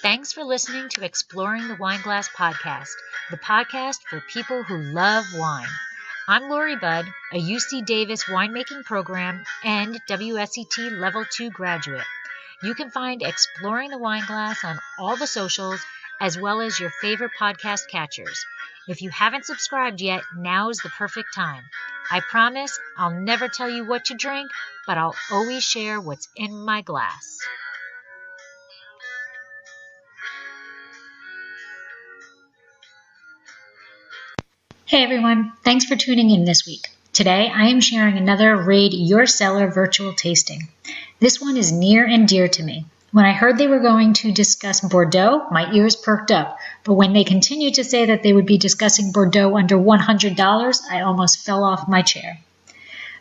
Thanks for listening to Exploring the Wine Glass podcast, the podcast for people who love wine. I'm Lori Budd, a UC Davis winemaking program and WSET Level 2 graduate. You can find Exploring the Wine Glass on all the socials as well as your favorite podcast catchers. If you haven't subscribed yet, now's the perfect time. I promise I'll never tell you what to drink, but I'll always share what's in my glass. Hey everyone, thanks for tuning in this week. Today I am sharing another Raid Your Cellar virtual tasting. This one is near and dear to me. When I heard they were going to discuss Bordeaux, my ears perked up, but when they continued to say that they would be discussing Bordeaux under $100, I almost fell off my chair.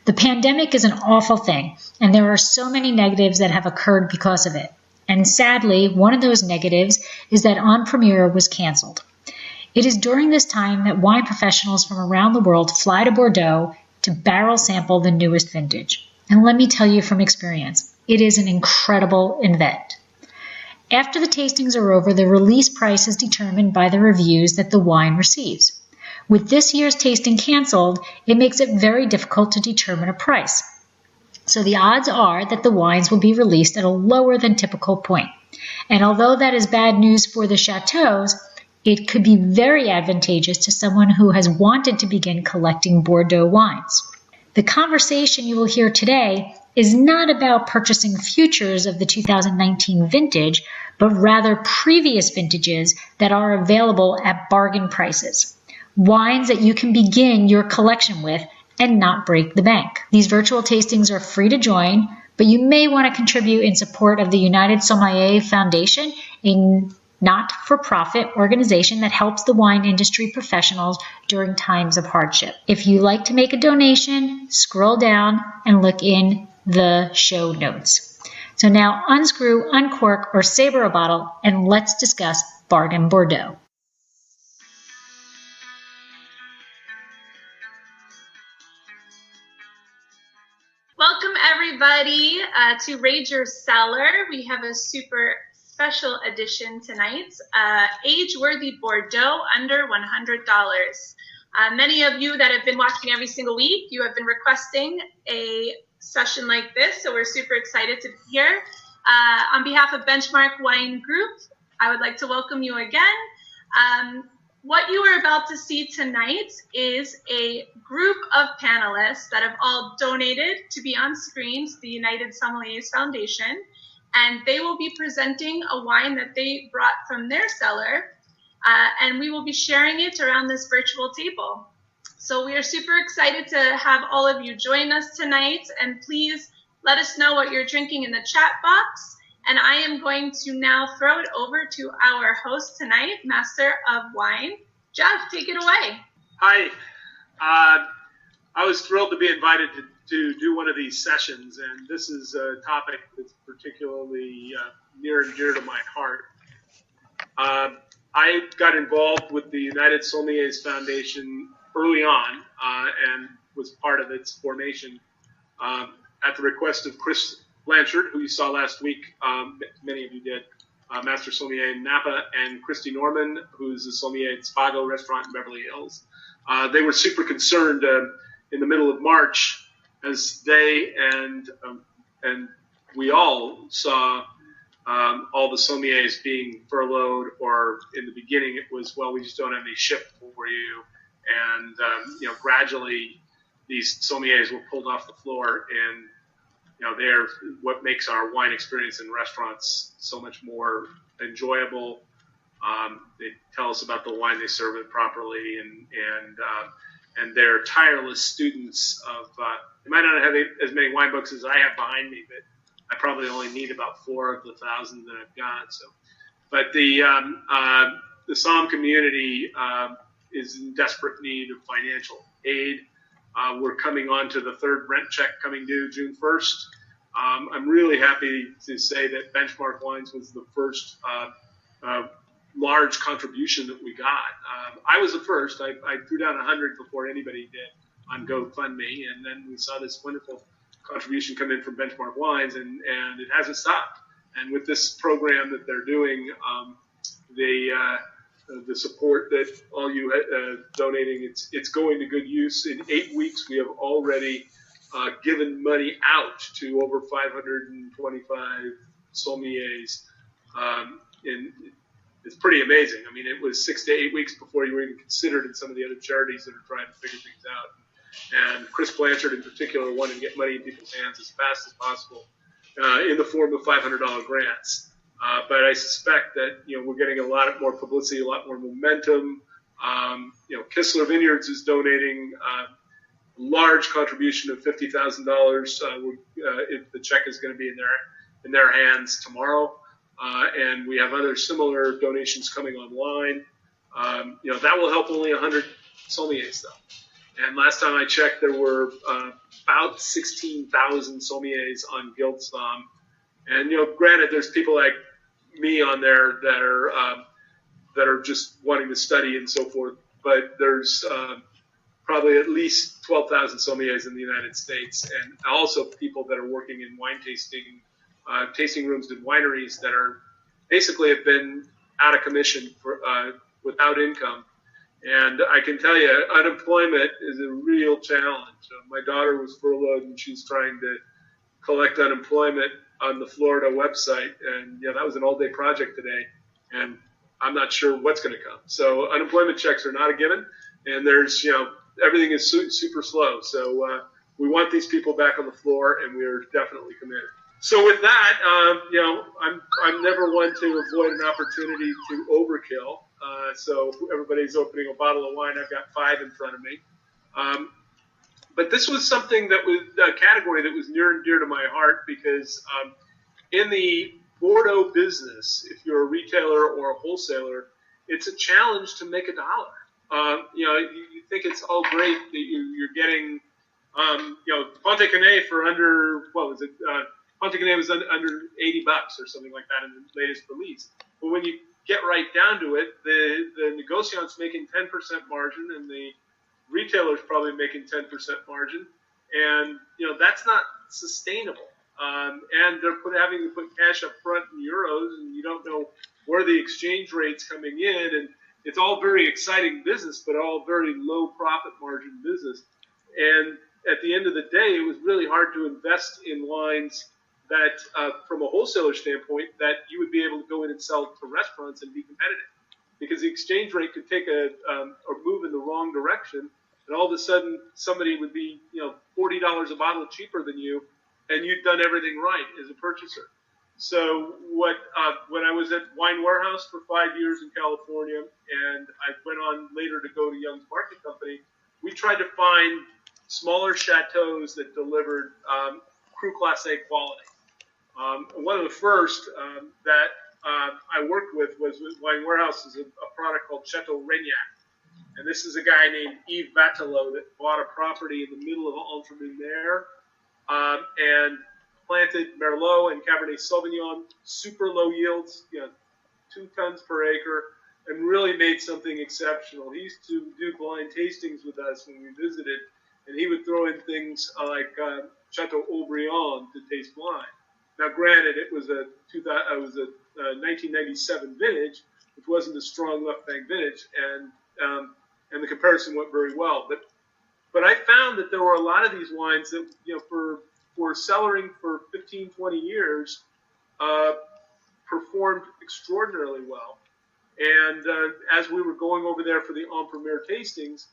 The pandemic is an awful thing, and there are so many negatives that have occurred because of it. And sadly, one of those negatives is that On Primeur was canceled. It is during this time that wine professionals from around the world fly to Bordeaux to barrel sample the newest vintage. And let me tell you from experience, it is an incredible event. After the tastings are over, the release price is determined by the reviews that the wine receives. With this year's tasting canceled, it makes it very difficult to determine a price. So the odds are that the wines will be released at a lower than typical point. And although that is bad news for the chateaux, it could be very advantageous to someone who has wanted to begin collecting Bordeaux wines. The conversation you will hear today is not about purchasing futures of the 2019 vintage, but rather previous vintages that are available at bargain prices. Wines that you can begin your collection with and not break the bank. These virtual tastings are free to join, but you may want to contribute in support of the United Sommelier Foundation, a not-for-profit organization that helps the wine industry professionals during times of hardship. If you like to make a donation, scroll down and look in the show notes. So now unscrew, uncork, or saber a bottle, and let's discuss Bargain Bordeaux. Welcome everybody to Raid Your Cellar. We have a super special edition tonight, age-worthy Bordeaux under $100. Many of you that have been watching every single week, you have been requesting a session like this, so we're super excited to be here. On behalf of Benchmark Wine Group, I would like to welcome you again. What you are about to see tonight is a group of panelists that have all donated to be on screen to the United Sommeliers Foundation. And they will be presenting a wine that they brought from their cellar, and we will be sharing it around this virtual table. So we are super excited to have all of you join us tonight, and please let us know what you're drinking in the chat box. And I am going to now throw it over to our host tonight, Master of Wine. Jeff, take it away. Hi. I was thrilled to be invited to do one of these sessions, and this is a topic that's particularly near and dear to my heart. I got involved with the United Sommeliers Foundation early on and was part of its formation at the request of Chris Blanchard, who you saw last week, many of you did, Master Sommelier in Napa, and Christy Norman, who's a sommelier at Spago Restaurant in Beverly Hills. They were super concerned in the middle of March as they and we all saw all the sommeliers being furloughed, or in the beginning it was, well, we just don't have any ship for you. And, gradually these sommeliers were pulled off the floor, and, they're what makes our wine experience in restaurants so much more enjoyable. They tell us about the wine, they serve it properly, and they're tireless students of, they might not have as many wine books as I have behind me, but I probably only need about 4 of the 1,000 that I've got. So, but the Somm community is in desperate need of financial aid. We're coming on to the third rent check coming due June 1st. I'm really happy to say that Benchmark Wines was the first large contribution that we got. I was the first. I threw down 100 before anybody did on GoFundMe, and then we saw this wonderful contribution come in from Benchmark Wines, and it hasn't stopped. And with this program that they're doing, the support that all you donating, it's going to good use. In 8 weeks, we have already given money out to over 525 sommeliers. It's pretty amazing. I mean, it was 6 to 8 weeks before you were even considered in some of the other charities that are trying to figure things out. And Chris Blanchard, in particular, wanted to get money in people's hands as fast as possible in the form of $500 grants. But I suspect that we're getting a lot more publicity, a lot more momentum. Kistler Vineyards is donating a large contribution of $50,000. If the check is going to be in their hands tomorrow. And we have other similar donations coming online. That will help only 100 sommeliers, though. And last time I checked, there were about 16,000 sommeliers on Guildsom. And granted, there's people like me on there that are just wanting to study and so forth. But there's probably at least 12,000 sommeliers in the United States, and also people that are working in wine tasting rooms and wineries that are basically have been out of commission for without income. And I can tell you, unemployment is a real challenge. My daughter was furloughed, and she's trying to collect unemployment on the Florida website. And that was an all-day project today, and I'm not sure what's going to come. So unemployment checks are not a given, and there's everything is super slow. So we want these people back on the floor, and we are definitely committed. So with that, I'm never one to avoid an opportunity to overkill. So everybody's opening a bottle of wine. I've got 5 in front of me. But this was something that was a category that was near and dear to my heart because in the Bordeaux business, if you're a retailer or a wholesaler, it's a challenge to make a dollar. You think it's all great that you're getting, Pontet for under, what was it? Pontet was under $80 or something like that in the latest release. But when you get right down to it, the negociant's making 10% margin, and the retailer's probably making 10% margin, and that's not sustainable. And they're having to put cash up front in euros, and you don't know where the exchange rate's coming in, and it's all very exciting business, but all very low profit margin business. And at the end of the day, it was really hard to invest in wines that, from a wholesaler standpoint, that you would be able to go in and sell to restaurants and be competitive, because the exchange rate could take a move in the wrong direction, and all of a sudden somebody would be $40 a bottle cheaper than you, and you'd done everything right as a purchaser. So when I was at Wine Warehouse for 5 years in California, and I went on later to go to Young's Market Company, we tried to find smaller chateaus that delivered Cru Class A quality. One of the first that I worked with was with Wine Warehouse is a product called Chateau Regnac. And this is a guy named Yves Vatelot that bought a property in the middle of Entre-Lumière and planted Merlot and Cabernet Sauvignon, super low yields, 2 tons per acre, and really made something exceptional. He used to do blind tastings with us when we visited, and he would throw in things like Chateau Haut-Brion to taste wine. Now, granted, it was a 1997 vintage, which wasn't a strong left bank vintage, and the comparison went very well. But I found that there were a lot of these wines that, for cellaring for 15, 20 years, performed extraordinarily well. And as we were going over there for the en premier tastings,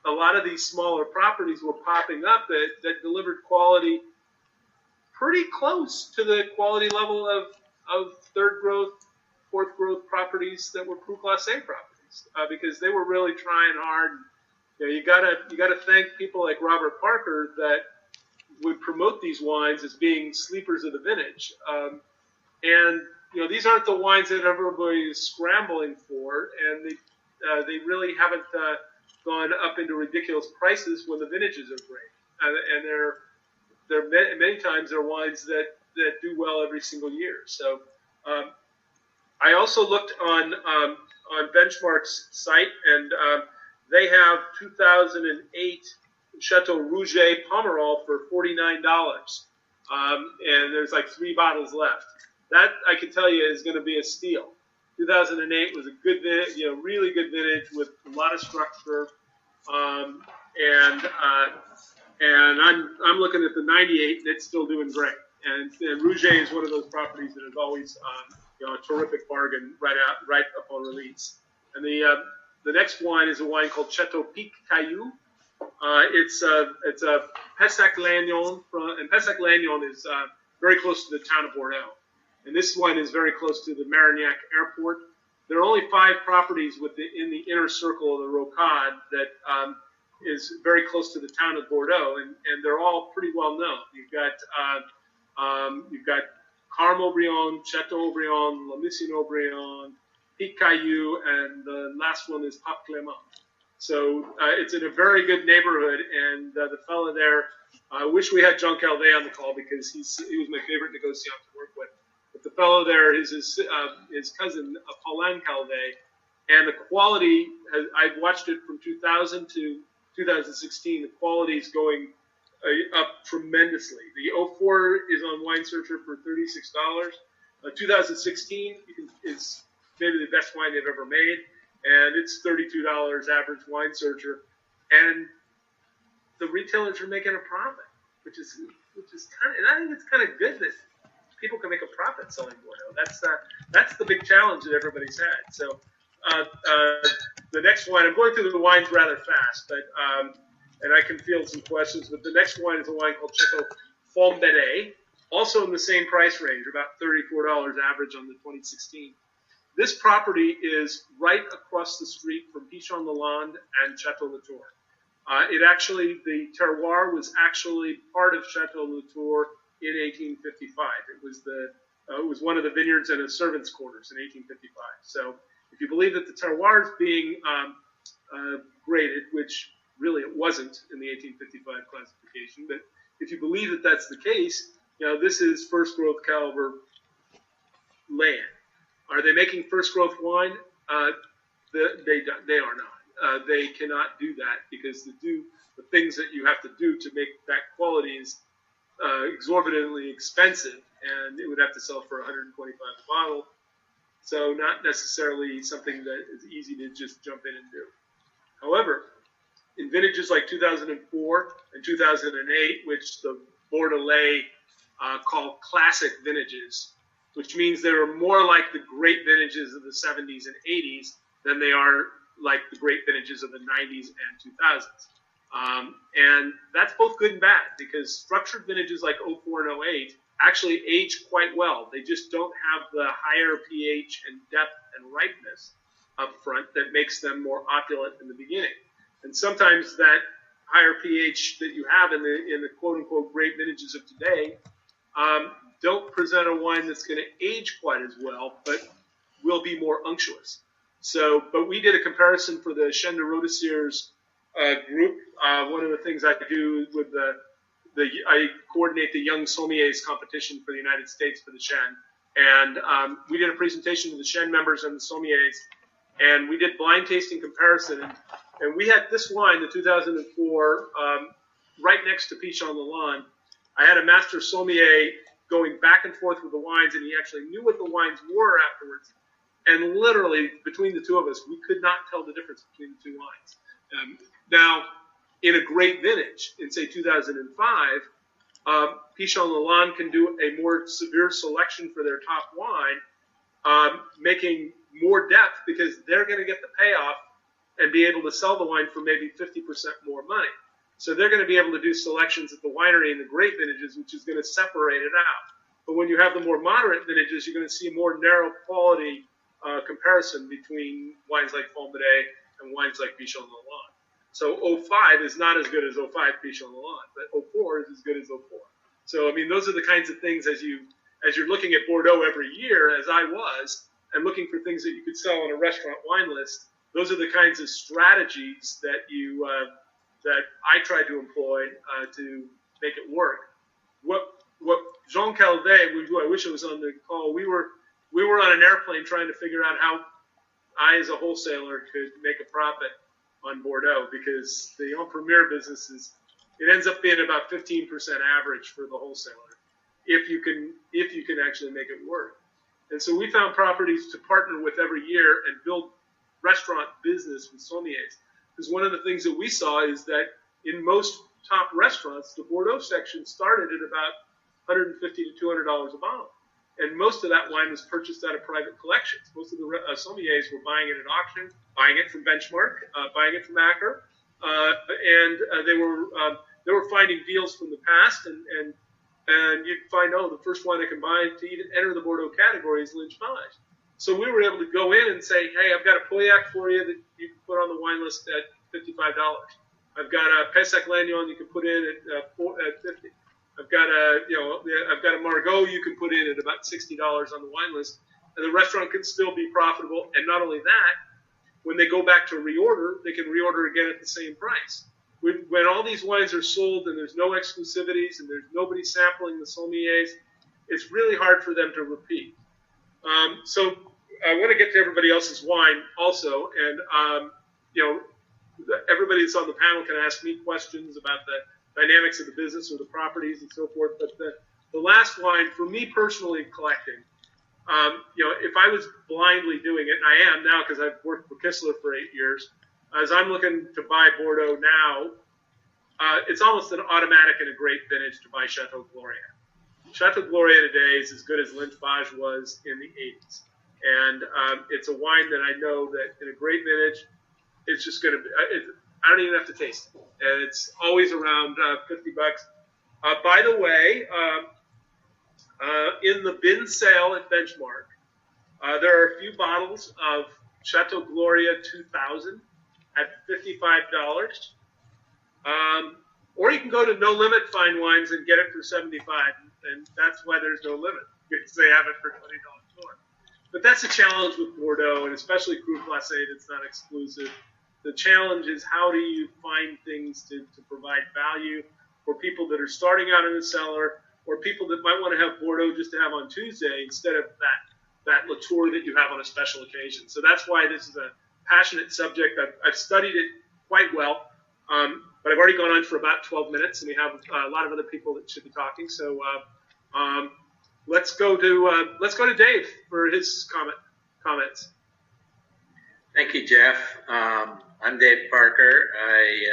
a lot of these smaller properties were popping up that delivered quality pretty close to the quality level of third growth, fourth growth properties that were Cru Class A properties, because they were really trying hard. You gotta thank people like Robert Parker that would promote these wines as being sleepers of the vintage. And these aren't the wines that everybody is scrambling for, and they really haven't gone up into ridiculous prices when the vintages are great. And they're many times they're wines that do well every single year. So I also looked on Benchmark's site, and they have 2008 Chateau Rouget Pomerol for $49. And there's like 3 bottles left. that I can tell you is going to be a steal. 2008 was a good, really good vintage with a lot of structure, and I'm looking at the 98, and it's still doing great. And Rouget is one of those properties that is always a terrific bargain right upon release. And the next wine is a wine called Chateau Pic Caillou. It's a Pessac-Lagnon, and Pessac-Lagnon is very close to the town of Bordeaux. And this one is very close to the Marignac airport. There are only 5 properties in the inner circle of the Rocade that is very close to the town of Bordeaux, and they're all pretty well known. You've got Carme-Aubryon, Chateau-Aubryon, La Mission-Aubryon, Pic Caillou, and the last one is Pape Clément. So it's in a very good neighborhood, and the fellow there, I wish we had Jean Calvet on the call because he was my favorite negociant to work with. But the fellow there is his cousin, Paulin Calvet, and the quality, I've watched it from 2000 to 2016, the quality is going up tremendously. The 04 is on Wine Searcher for $36. 2016 is maybe the best wine they've ever made, and it's $32 average Wine Searcher, and the retailers are making a profit, which is kind of, and I think it's kind of good that people can make a profit selling Bordeaux. That's the big challenge that everybody's had. So the next wine, I'm going through the wines rather fast, but and I can field some questions. But the next wine is a wine called Chateau Fomberet, also in the same price range, about $34 average on the 2016. This property is right across the street from Pichon-Lalande and Chateau Latour. The terroir was actually part of Chateau Latour in 1855. It was one of the vineyards and a servant's quarters in 1855. So if you believe that the terroir is being graded, which really it wasn't in the 1855 classification, but if you believe that that's the case, this is first growth caliber land. Are they making first growth wine? They are not. They cannot do that because the things that you have to do to make that quality is exorbitantly expensive, and it would have to sell for $125 a bottle. So not necessarily something that is easy to just jump in and do. However, in vintages like 2004 and 2008, which the Bordelais call classic vintages, which means they are more like the great vintages of the 70s and 80s than they are like the great vintages of the 90s and 2000s. And that's both good and bad, because structured vintages like 04 and 08 actually age quite well. They just don't have the higher pH and depth and ripeness up front that makes them more opulent in the beginning. And sometimes that higher pH that you have in the quote-unquote great vintages of today don't present a wine that's going to age quite as well, but will be more unctuous. So, but we did a comparison for the Chêne de Rôdesiers group. One of the things I do with I coordinate the Young Sommeliers competition for the United States for the Chêne, and we did a presentation to the Chêne members and the sommeliers, and we did blind tasting comparison, and we had this wine, the 2004, right next to Pichon-Lalande. I had a master sommelier going back and forth with the wines, and he actually knew what the wines were afterwards. And literally, between the two of us, we could not tell the difference between the two wines. Now, in a great vintage, in say 2005, Pichon-Lalande can do a more severe selection for their top wine, making more depth because they're going to get the payoff and be able to sell the wine for maybe 50% more money. So they're going to be able to do selections at the winery in the great vintages, which is going to separate it out. But when you have the more moderate vintages, you're going to see a more narrow quality comparison between wines like Fomberet and wines like Pichon-Lalande. So 05 is not as good as 05 Pichon-Lalande, but 04 is as good as 04. So, I mean, those are the kinds of things as you're looking at Bordeaux every year, as I was, and looking for things that you could sell on a restaurant wine list. Those are the kinds of strategies that that I try to employ to make it work. What Jean Calvet, who I wish I was on the call, we were on an airplane trying to figure out how I, as a wholesaler, could make a profit on Bordeaux, because the en primeur business it ends up being about 15% average for the wholesaler. if you can actually make it work. And so we found properties to partner with every year and build restaurant business with sommeliers. Because one of the things that we saw is that in most top restaurants, the Bordeaux section started at about $150 to $200 a bottle. And most of that wine was purchased out of private collections. Most of the sommeliers were buying it at auction, buying it from Benchmark, buying it from Acker, and they were finding deals from the past, and you'd find, the first wine I can buy to even enter the Bordeaux category is Lynch Mage. So we were able to go in and say, hey, I've got a Pauillac for you that you can put on the wine list at $55. I've got a Pessac Lannion you can put in at $50. I've got a Margaux you can put in at about $60 on the wine list, and the restaurant can still be profitable. And not only that, when they go back to reorder, they can reorder again at the same price. When all these wines are sold and there's no exclusivities and there's nobody sampling the sommeliers, it's really hard for them to repeat. So I want to get to everybody else's wine also, and everybody that's on the panel can ask me questions about the dynamics of the business or the properties and so forth. But the last wine, for me personally collecting, if I was blindly doing it, and I am now because I've worked for Kistler for 8 years, as I'm looking to buy Bordeaux now, it's almost an automatic and a great vintage to buy Chateau Gloria. Chateau Gloria today is as good as Lynch Mage was in the 80s. And it's a wine that I know that in a great vintage, it's just going to be, I don't even have to taste it. And it's always around $50. By the way, in the bin sale at Benchmark, there are a few bottles of Chateau Gloria 2000 at $55. Or you can go to No Limit Fine Wines and get it for $75. And that's why there's no limit, because they have it for $20 more. But that's the challenge with Bordeaux, and especially Cru Classé that's not exclusive. The challenge is how do you find things to provide value for people that are starting out in the cellar, or people that might want to have Bordeaux just to have on Tuesday instead of that Latour that you have on a special occasion. So that's why this is a passionate subject. I've studied it quite well, but I've already gone on for about 12 minutes, and we have a lot of other people that should be talking. So let's go to Dave for his comments. Thank you, Jeff. I'm Dave Parker. I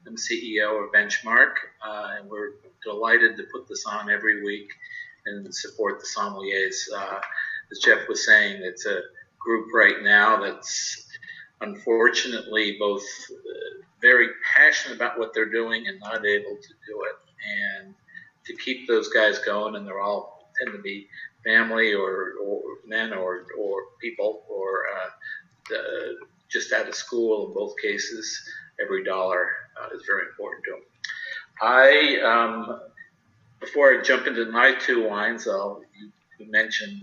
am CEO of Benchmark, and we're delighted to put this on every week and support the sommeliers. As Jeff was saying, it's a group right now that's unfortunately both very passionate about what they're doing and not able to do it. And to keep those guys going, and they're all tend to be family or men or people or just out of school in both cases, every dollar is very important to them. Before I jump into my two wines, you mentioned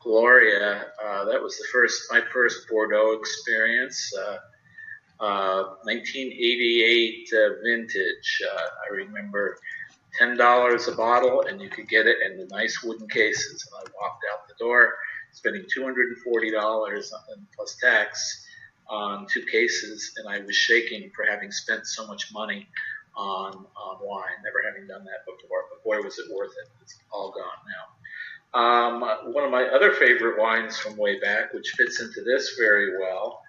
Gloria. That was my first Bordeaux experience. 1988 vintage. I remember $10 a bottle, and you could get it in the nice wooden cases. And I walked out the door, spending $240 plus tax on 2 cases, and I was shaking for having spent so much money on wine, never having done that before. But boy, was it worth it. It's all gone now. One of my other favorite wines from way back, which fits into this very well,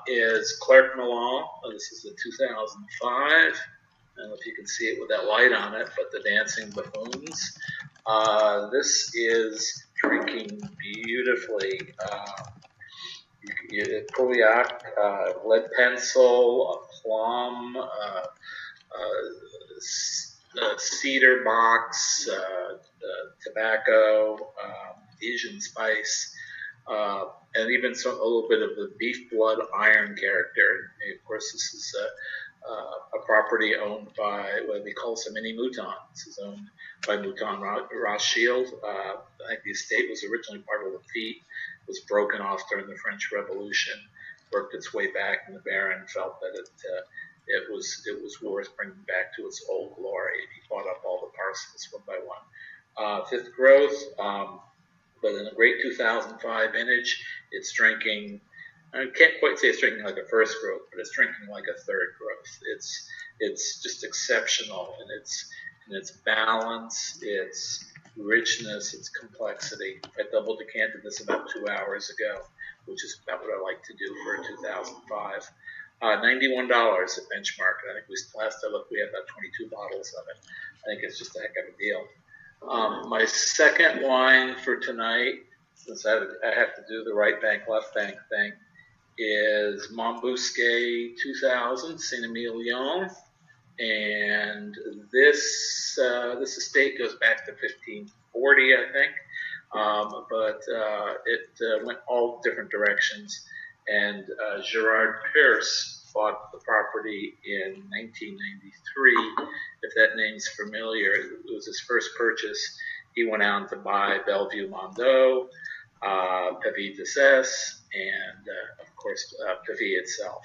is Clerc Melon. This is a 2005. I don't know if you can see it with that light on it, but the Dancing Buffoons. This is drinking beautifully. Pauillac, lead pencil, a plum, cedar box, tobacco, Asian spice, and even a little bit of the beef blood iron character. And of course, this is a property owned by what we call Mini Mouton. This is owned by Mouton Rothschild. I think the estate was originally part of Lafite, was broken off during the French Revolution, worked its way back, and the Baron felt that it was worth bringing back to its old glory. He bought up all the parcels one by one. Fifth growth, but in a great 2005 vintage, it's drinking. I can't quite say it's drinking like a first growth, but it's drinking like a third growth. It's just exceptional, and in its balance, its richness, its complexity. I double decanted this about 2 hours ago, which is about what I like to do for a 2005. $91 at Benchmark. I think last I looked, we had about 22 bottles of it. I think it's just a heck of a deal. My second wine for tonight, since I have to do the right bank, left bank thing, is Montbusquet 2000 Saint-Emilion. And this estate goes back to 1540, I think, but it went all different directions. And Gerard Pierce bought the property in 1993. If that name's familiar, it was his first purchase. He went out to buy Bellevue Mondot, Pavie d'Assès, and of course Pavie itself.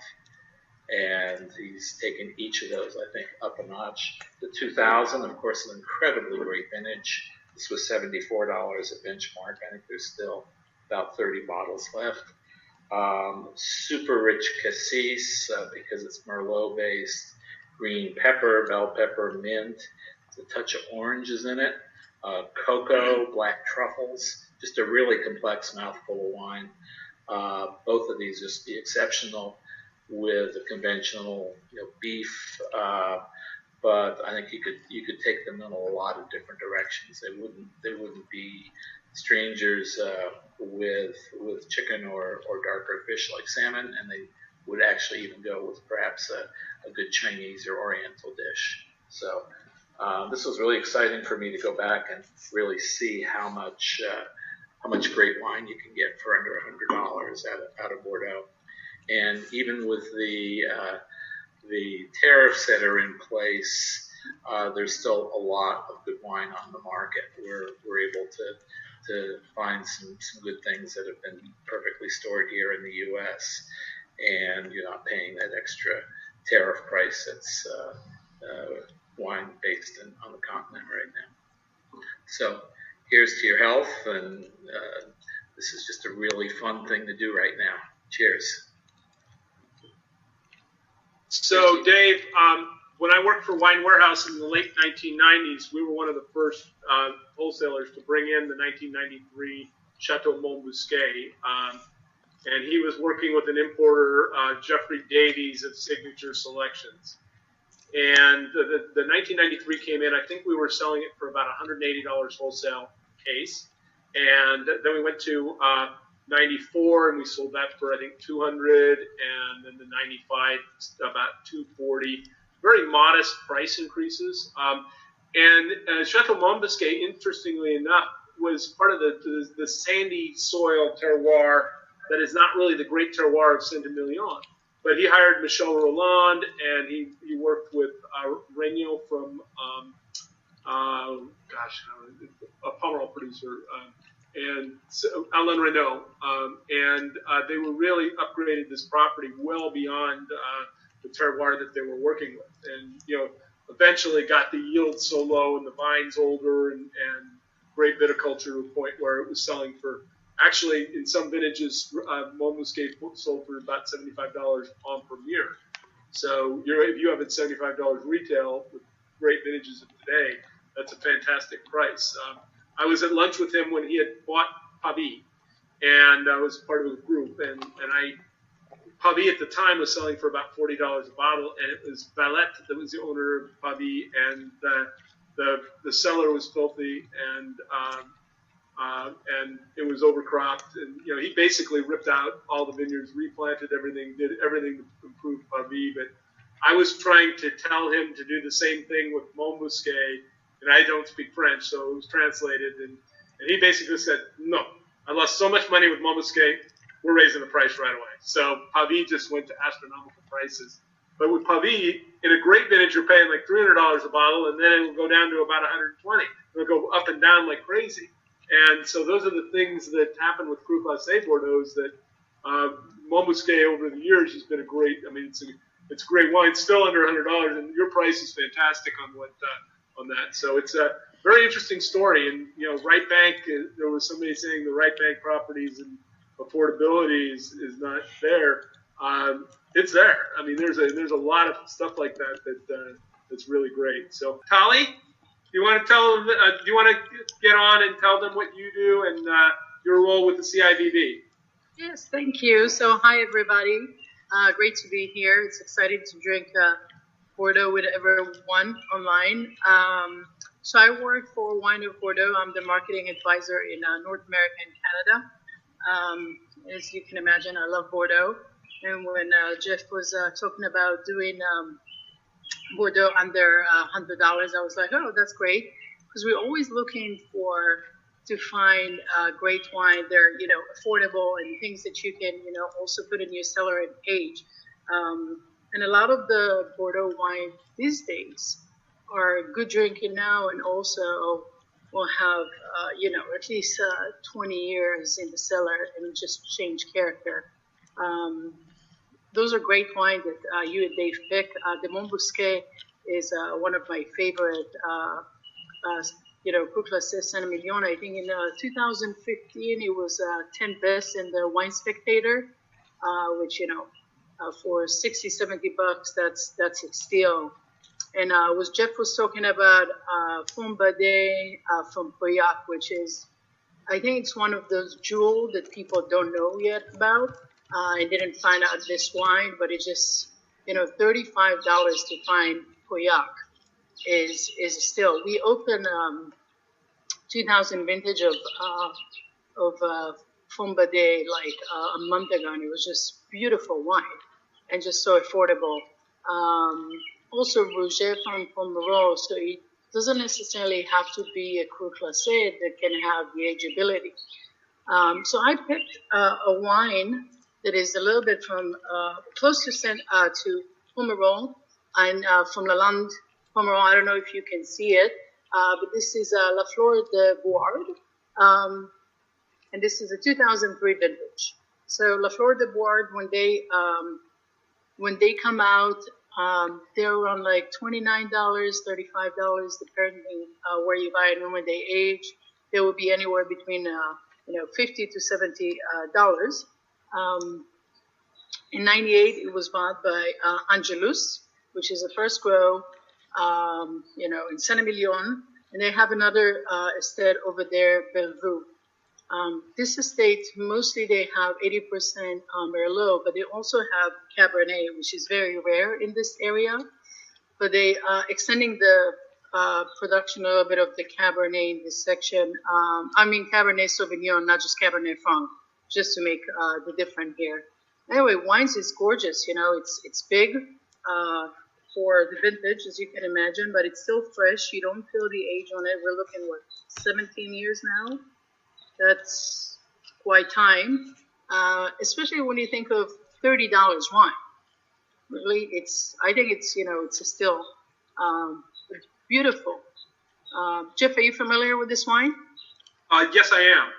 And he's taken each of those, I think, up a notch. The 2000, of course, an incredibly great vintage. This was $74 at Benchmark. I think there's still about 30 bottles left. Super rich cassis because it's Merlot based. Green pepper, bell pepper, mint. A touch of orange is in it. Cocoa, black truffles. Just a really complex mouthful of wine. Both of these just be exceptional with a conventional, beef, but I think you could take them in a lot of different directions. They wouldn't be strangers with chicken or darker fish like salmon, and they would actually even go with perhaps a good Chinese or Oriental dish. So this was really exciting for me to go back and really see how much great wine you can get for under $100 out of Bordeaux. And even with the tariffs that are in place, there's still a lot of good wine on the market. We're able to find some good things that have been perfectly stored here in the U.S. and you're not paying that extra tariff price that's wine based on the continent right now. So here's to your health, and this is just a really fun thing to do right now. Cheers. So, Dave, when I worked for Wine Warehouse in the late 1990s, we were one of the first wholesalers to bring in the 1993 Chateau Montbusquet. And he was working with an importer, Jeffrey Davies of Signature Selections. And the 1993 came in. I think we were selling it for about $180 wholesale case. And then we went to 94, and we sold that for I think 200, and then the 95 about 240. Very modest price increases. And Chateau Montbusquet, interestingly enough, was part of the sandy soil terroir that is not really the great terroir of Saint-Emilion. But he hired Michel Roland, and he worked with Regnault from a Pomerol producer. And Alain Renault, and they were really upgraded this property well beyond the terroir that they were working with, and eventually got the yield so low and the vines older and great viticulture to a point where it was selling for, actually in some vintages, Montbusquet sold for about $75 en premier. So if you have it $75 retail with great vintages of today, that's a fantastic price. I was at lunch with him when he had bought Pavie, and I was part of a group. And Pavie at the time was selling for about $40 a bottle, and it was Valette that was the owner of Pavie, and the cellar was filthy, and it was overcropped. And he basically ripped out all the vineyards, replanted everything, did everything to improve Pavie. But I was trying to tell him to do the same thing with Montbusquet. And I don't speak French, so it was translated. And he basically said, no, I lost so much money with Montbusquet, we're raising the price right away. So Pavie just went to astronomical prices. But with Pavie, in a great vintage, you're paying like $300 a bottle, and then it will go down to about $120. It'll go up and down like crazy. And so those are the things that happen with Cru Classé Bordeaux, that Montbusquet over the years has been a great, it's great wine, still under $100, and your price is fantastic on that. So it's a very interesting story. And, right bank, there was somebody saying the right bank properties and affordability is not there. It's there. There's a lot of stuff like that that's really great. So, Tali, you want to tell them? Do you want to get on and tell them what you do and your role with the CIBB? Yes, thank you. So, hi everybody. Great to be here. It's exciting to drink Bordeaux with everyone online. So, I work for Wine of Bordeaux. I'm the marketing advisor in North America and Canada. As you can imagine, I love Bordeaux. And when Jeff was talking about doing Bordeaux under $100, I was like, oh, that's great, because we're always looking to find great wine. They're affordable and things that you can also put in your cellar and age. And a lot of the Bordeaux wine these days are good drinking now, and also will have at least 20 years in the cellar and just change character. Those are great wines that you and Dave pick. The Montbousquet is one of my favorite, Cru Classé Saint-Emilion. I think in 2015 it was 10 best in the Wine Spectator, which, for 60, 70 bucks, that's a steal. And Jeff was talking about Fombade from Pauillac, which is, I think it's one of those jewels that people don't know yet about. I didn't find out this wine, but it just, $35 to find Pauillac is still. We opened 2000 vintage of Fombade like a month ago, and it was just beautiful wine and just so affordable. Also, Rouget from Bordeaux, so it doesn't necessarily have to be a Cru Classé that can have the ageability. So I picked a wine that is a little bit from close to Pomerol and from Lalande Pomerol. I don't know if you can see it, but this is La Fleur de Board, and this is a 2003 vintage. So La Fleur de Board, when they come out, they're around like $29, $35, depending where you buy it, and when they age, they will be anywhere between $50 to $70. In '98, it was bought by Angelus, which is a first grow, in Saint-Emilion, and they have another estate over there, Bellevue. This estate, mostly they have 80% Merlot, but they also have Cabernet, which is very rare in this area. But they are extending the production a little bit of the Cabernet in this section. Cabernet Sauvignon, not just Cabernet Franc, just to make the difference here. Anyway, wines is gorgeous. It's big for the vintage, as you can imagine, but it's still fresh. You don't feel the age on it. We're looking, 17 years now? That's quite time, especially when you think of $30 wine. Really, I think it's a still beautiful. Jeff, are you familiar with this wine? Yes, I am.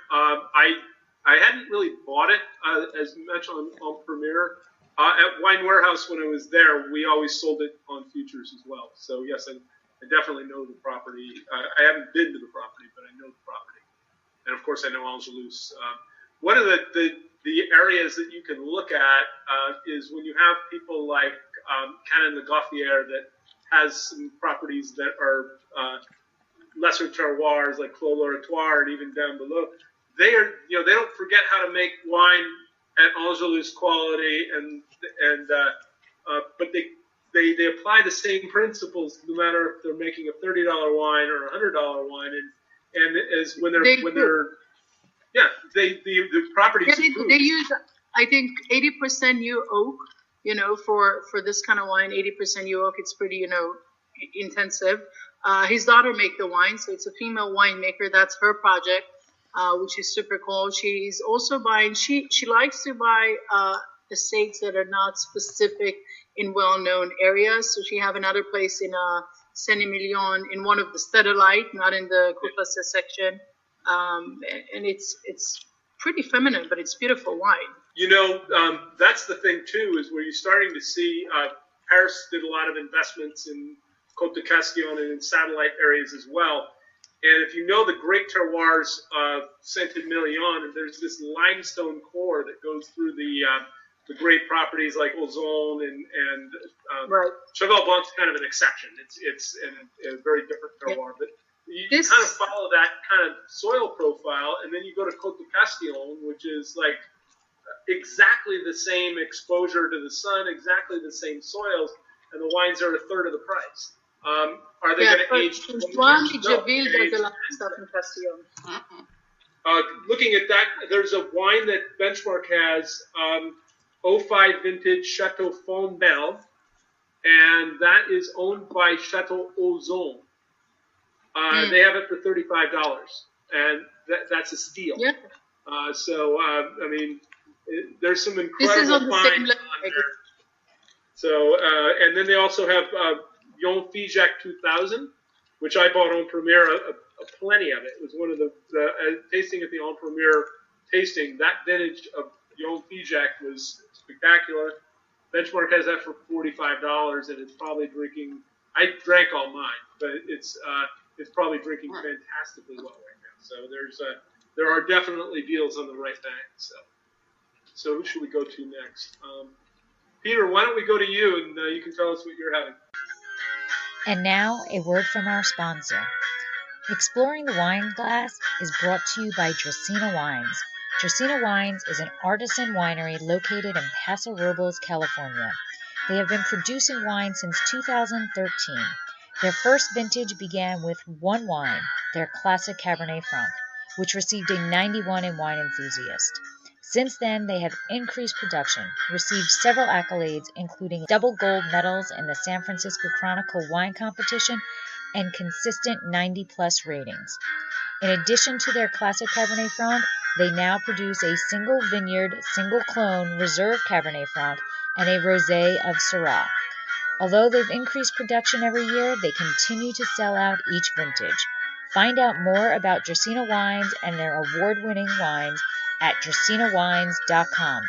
I hadn't really bought it, as mentioned on Primeur. At Wine Warehouse, when I was there, we always sold it on futures as well. So, yes, I definitely know the property. I haven't been to the property, but I know the property. And, of course, I know Angelus. One of the areas that you can look at is when you have people like Canon de Gauffier that has some properties that are lesser terroirs like Clos Loratoire and even down below. They are, they don't forget how to make wine at Angelus quality, but they apply the same principles no matter if they're making a $30 wine or a $100 wine, and as when they're the properties. Yeah, they use, I think, 80% new oak. For this kind of wine, 80% new oak. It's pretty intensive. His daughter make the wine, so it's a female winemaker. That's her project. Which is super cool. She's also buying, she likes to buy estates that are not specific in well-known areas. So she have another place in Saint-Emilion, in one of the Steadalite, not in the Cru Classé section. And it's pretty feminine, but it's beautiful wine. That's the thing too, is where you're starting to see Paris did a lot of investments in Côte de Castillon and in satellite areas as well. And if you know the great terroirs of Saint-Emilion, and there's this limestone core that goes through the great properties like Ozon and right. Cheval Blanc's kind of an exception. It's a very different terroir. you This- kind of follow that kind of soil profile, and then you go to Côte de Castillon, which is like exactly the same exposure to the sun, exactly the same soils, and the wines are a third of the price. Are they Yeah, going to but age? Juan No, Javille they does age- a lot of stuff in Castillon. looking at that, there's a wine that Benchmark has, 05 vintage Chateau Fontbelle, and that is owned by Chateau Ozon. They have it for $35, and that's a steal. Yeah, I mean, there's some this incredible is on the same finds level. on there. So, and then they also have Yon Figeac 2000, which I bought on Premier, plenty of it. It was one of the tasting at the En Premier tasting. That vintage of Yon Figeac was spectacular. Benchmark has that for $45, and it's probably drinking. I drank all mine, but it's probably drinking fantastically well right now. So there are definitely deals on the right thing. So who should we go to next? Peter, why don't we go to you, and you can tell us what you're having. And now, a word from our sponsor. Exploring the Wine Glass is brought to you by Dracaena Wines. Dracaena Wines is an artisan winery located in Paso Robles, California. They have been producing wine since 2013. Their first vintage began with one wine, their classic Cabernet Franc, which received a 91 in Wine Enthusiast. Since then, they have increased production, received several accolades, including double gold medals in the San Francisco Chronicle Wine Competition and consistent 90-plus ratings. In addition to their classic Cabernet Franc, they now produce a single vineyard, single clone Reserve Cabernet Franc and a Rosé of Syrah. Although they've increased production every year, they continue to sell out each vintage. Find out more about Dracaena Wines and their award-winning wines at dracaenawines.com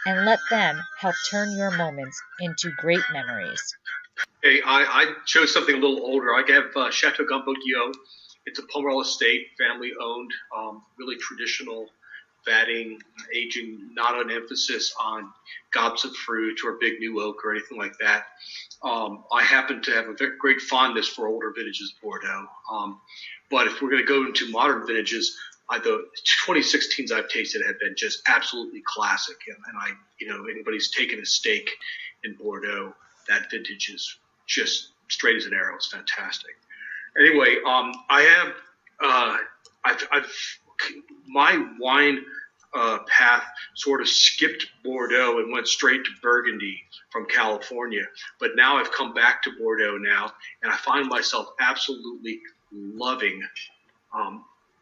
and let them help turn your moments into great memories. Hey, I chose something a little older. I have Chateau Gambot-Guillot. It's a Pomerol estate, family-owned, really traditional vatting, aging, not an emphasis on gobs of fruit or big new oak or anything like that. I happen to have a very great fondness for older vintages Bordeaux. But if we're going to go into modern vintages, the 2016s I've tasted have been just absolutely classic. And anybody's taken a stake in Bordeaux, that vintage is just straight as an arrow. It's fantastic. Anyway, my wine path sort of skipped Bordeaux and went straight to Burgundy from California. But now I've come back to Bordeaux now, and I find myself absolutely loving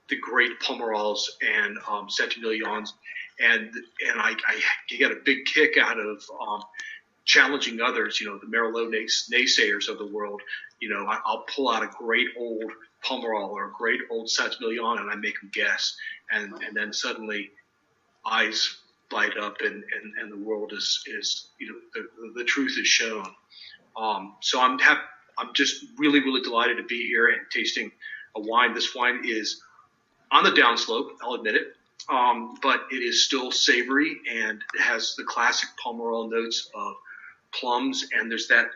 the great Pomerols and Centimillions, and I get a big kick out of challenging others, the Merlot naysayers of the world. I'll pull out a great old Pomerol or a great old Centimillion, and I make them guess, and then suddenly eyes light up, and the world is the truth is shown. So I'm just really, really delighted to be here and tasting a wine. This wine is on the downslope, I'll admit it, but it is still savory, and it has the classic Pomerol notes of plums, and there's that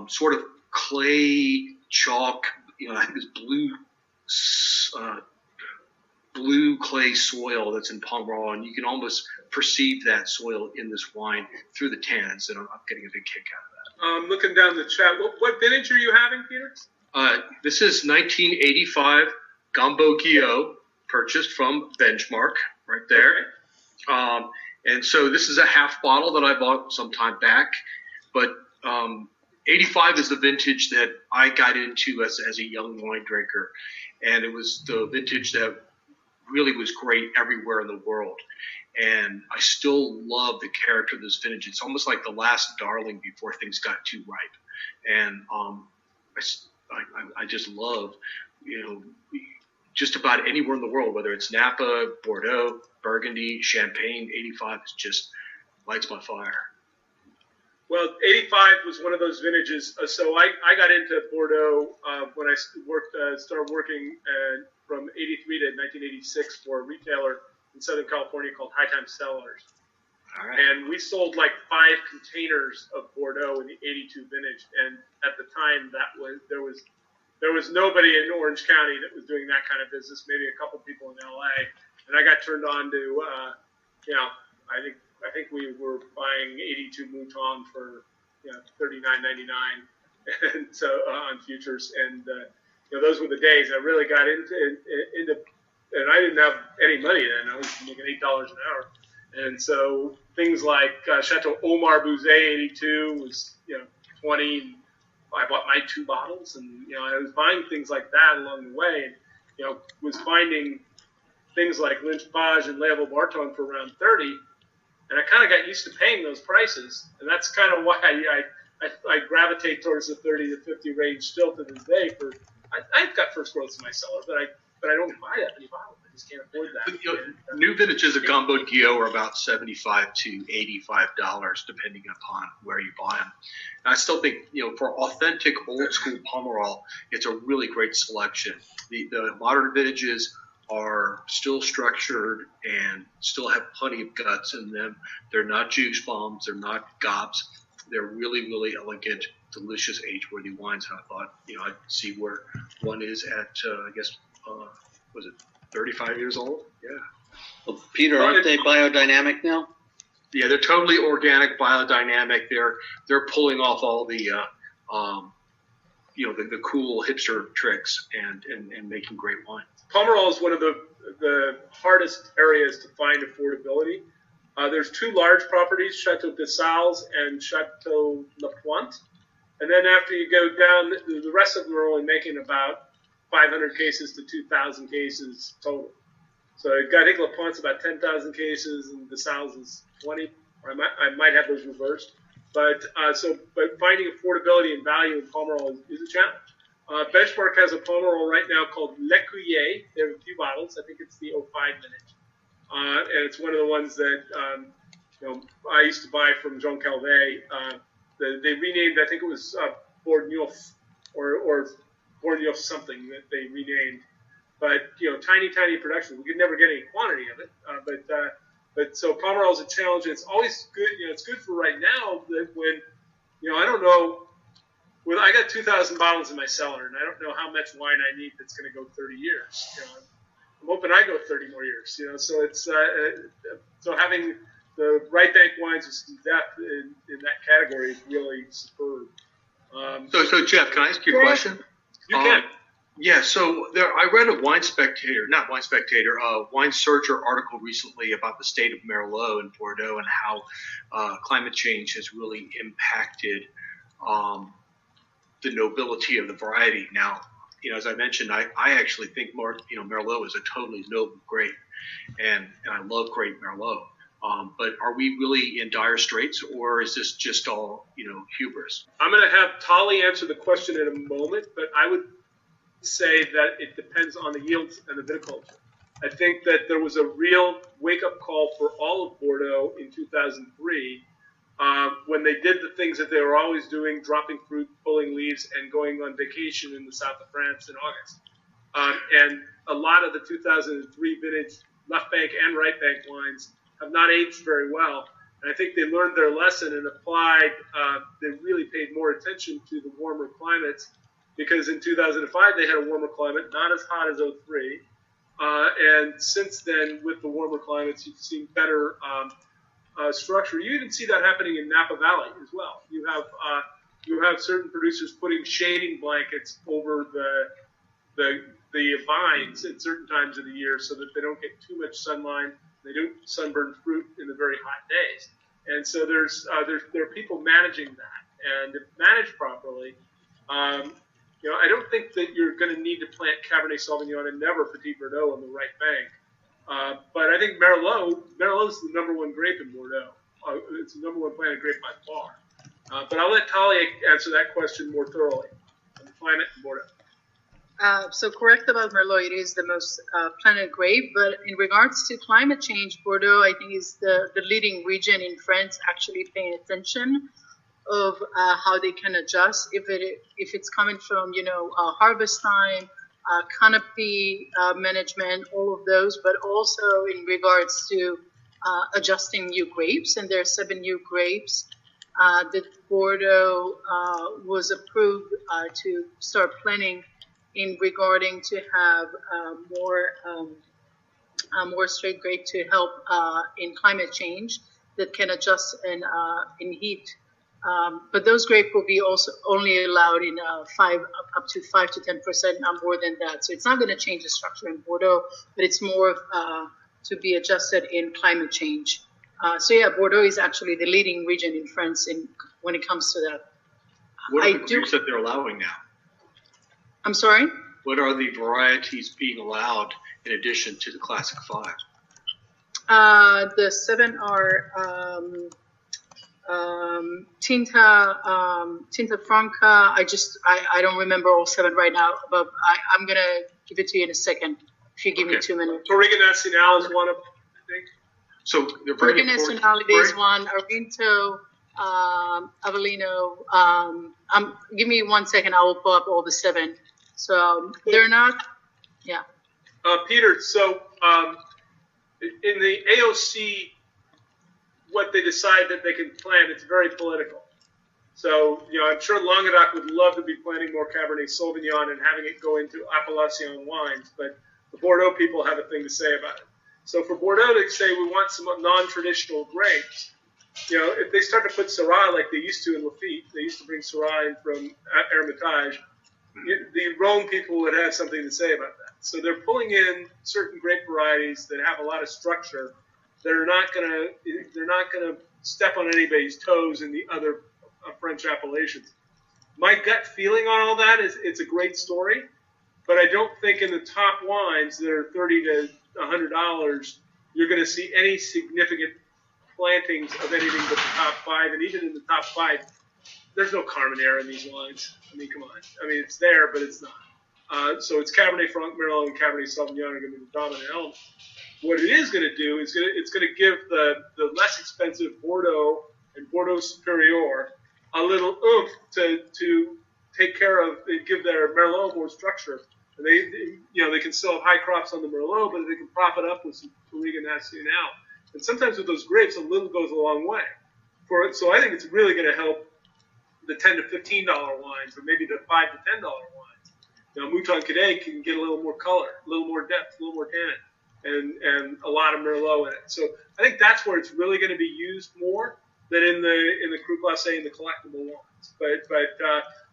sort of clay chalk, I think it's blue clay soil that's in Pomerol, and you can almost perceive that soil in this wine through the tannins, and I'm getting a big kick out of that. Looking down the chat, what vintage are you having, Peter? This is 1985 Gambot-Guillot, purchased from Benchmark, right there. Okay. And so this is a half bottle that I bought some time back, but 85 is the vintage that I got into as a young wine drinker, and it was the vintage that really was great everywhere in the world. And I still love the character of this vintage. It's almost like the last darling before things got too ripe. And I just love, just about anywhere in the world, whether it's Napa, Bordeaux, Burgundy, Champagne, 85 is just lights my fire. Well, 85 was one of those vintages. So I got into Bordeaux when I started working from 83 to 1986 for a retailer in Southern California called High Time Cellars. All right. And we sold like 5 containers of Bordeaux in the 82 vintage. And at the time, there was there was nobody in Orange County that was doing that kind of business. Maybe a couple people in LA, and I got turned on to, I think we were buying 82 Mouton for $39.99, and so on futures, and those were the days I really got into, and I didn't have any money then. I was making $8 an hour, and so things like Chateau Omar Bouzet 82 was 20. I bought my 2 bottles, and I was buying things like that along the way, and was finding things like Lynch Page and Le Barton for around 30, and I kind of got used to paying those prices, and that's kind of why I gravitate towards the 30 to 50 range still to this day. I've got first growths in my cellar, but I don't buy that many bottles. I just can't afford that. New vintages of Gombo Guillot are about $75 to $85, depending upon where you buy them. And I still think, for authentic old school Pomerol, it's a really great selection. The modern vintages are still structured and still have plenty of guts in them. They're not juice bombs. They're not gobs. They're really, really elegant, delicious, age-worthy wines. And I thought, I'd see where one is at, was it 35 years old? Yeah. Well, Peter, aren't they biodynamic now? Yeah, they're totally organic, biodynamic. They're pulling off all the, the cool hipster tricks and making great wine. Pomerol is one of the hardest areas to find affordability. There's 2 large properties, Chateau de Salles and Chateau La Pointe. And then after you go down, the rest of them are only making about 500 cases to 2,000 cases total. So I think La Pointe's about 10,000 cases and de Salles is 20, or I might have those reversed. But finding affordability and value in Pomerol is a challenge. Benchmark has a Pomerol right now called L'Écuyer. They have a few bottles. I think it's the 05 vintage. And it's one of the ones that I used to buy from Jean Calvet. They renamed, I think it was Bordeaux or Bordeaux something that they renamed. But tiny production. We could never get any quantity of it. But so Pomerol is a challenge. And it's always good. It's good for right now that when I don't know. Well, I got 2,000 bottles in my cellar, and I don't know how much wine I need that's going to go 30 years. I'm hoping I go 30 more years. So it's so having the right bank wines with some depth in that category is really superb. So Jeff, can I ask you a question? You can. Yeah. So I read a Wine Searcher article recently about the state of Merlot in Bordeaux and how climate change has really impacted the nobility of the variety. Now, as I mentioned, I actually think Merlot is a totally noble grape, and I love grape Merlot. But are we really in dire straits, or is this just all hubris? I'm going to have Tali answer the question in a moment, but I would say that it depends on the yields and the viticulture. I think that there was a real wake-up call for all of Bordeaux in 2003. When they did the things that they were always doing, dropping fruit, pulling leaves, and going on vacation in the south of France in August. And a lot of the 2003 vintage left bank and right bank wines have not aged very well. And I think they learned their lesson and applied, they really paid more attention to the warmer climates, because in 2005 they had a warmer climate, not as hot as 03. And since then, with the warmer climates, you've seen better structure. You even see that happening in Napa Valley as well. You have certain producers putting shading blankets over the vines at certain times of the year so that they don't get too much sunlight. They don't sunburn fruit in the very hot days. And so there are people managing that, and if managed properly, I don't think that you're going to need to plant Cabernet Sauvignon and never Petit Verdot on the right bank. But I think Merlot is the number one grape in Bordeaux. It's the number one planted grape by far. But I'll let Tali answer that question more thoroughly on the climate in Bordeaux. So correct about Merlot, it is the most planted grape, but in regards to climate change, Bordeaux, I think, is the leading region in France actually paying attention of how they can adjust if it's coming from, harvest time, canopy management, all of those, but also in regards to adjusting new grapes, and there are 7 new grapes that Bordeaux was approved to start planting in regarding to have more straight grape to help in climate change that can adjust in heat. But those grape will be also only allowed in up to 5 to 10%, not more than that. So it's not going to change the structure in Bordeaux, but it's more to be adjusted in climate change. So yeah, Bordeaux is actually the leading region in France when it comes to that. What are the grapes that they're allowing now? I'm sorry? What are the varieties being allowed in addition to the Classic 5? The 7 are Tinta Franca. I don't remember all 7 right now, but I'm going to give it to you in a second if you give me 2 minutes. Touriga Nacional is one of them, I think. So they're Touriga Nacional is one. Arvinto, Avellino. Give me 1 second. I will pull up all the 7. So they're not. Yeah. Peter, so in the AOC, what they decide that they can plant, it's very political. So, I'm sure Languedoc would love to be planting more Cabernet Sauvignon and having it go into Appellation wines, but the Bordeaux people have a thing to say about it. So for Bordeaux to say we want some non-traditional grapes, if they start to put Syrah like they used to in Lafite, they used to bring Syrah in from Hermitage, the Rhone people would have something to say about that. So they're pulling in certain grape varieties that have a lot of structure that are not going to step on anybody's toes in the other French appellations. My gut feeling on all that is it's a great story, but I don't think in the top wines that are $30 to $100 you're going to see any significant plantings of anything but the top 5, and even in the top 5, there's no Carmenere in these wines. I mean, come on. I mean, it's there, but it's not. So it's Cabernet Franc, Merlot, and Cabernet Sauvignon are going to be the dominant element. What it is going to do is it's going to give the less expensive Bordeaux and Bordeaux Superior a little oomph to take care of and give their Merlot more structure. And they can still have high crops on the Merlot, but they can prop it up with some Touriga Nacional. And sometimes with those grapes, a little goes a long way. So I think it's really going to help the $10 to $15 wines, or maybe the $5 to $10 wines. Mouton Cadet can get a little more color, a little more depth, a little more tannin, and a lot of Merlot in it. So I think that's where it's really going to be used more than in the Cru Glacé and the collectible wines.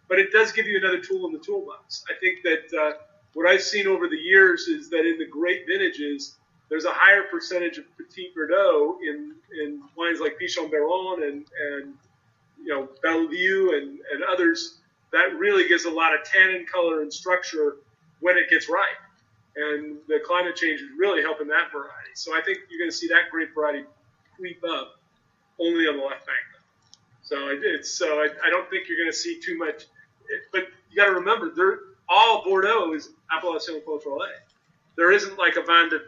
But it does give you another tool in the toolbox. I think that what I've seen over the years is that in the great vintages, there's a higher percentage of Petit Verdot in wines like Pichon Baron and Bellevue and others. That really gives a lot of tannin, color, and structure when it gets right. And the climate change is really helping that variety. So I think you're going to see that grape variety creep up only on the left bank. So I don't think you're going to see too much. But you got to remember, all Bordeaux is Appellation Contrôlée. There isn't like a Vin de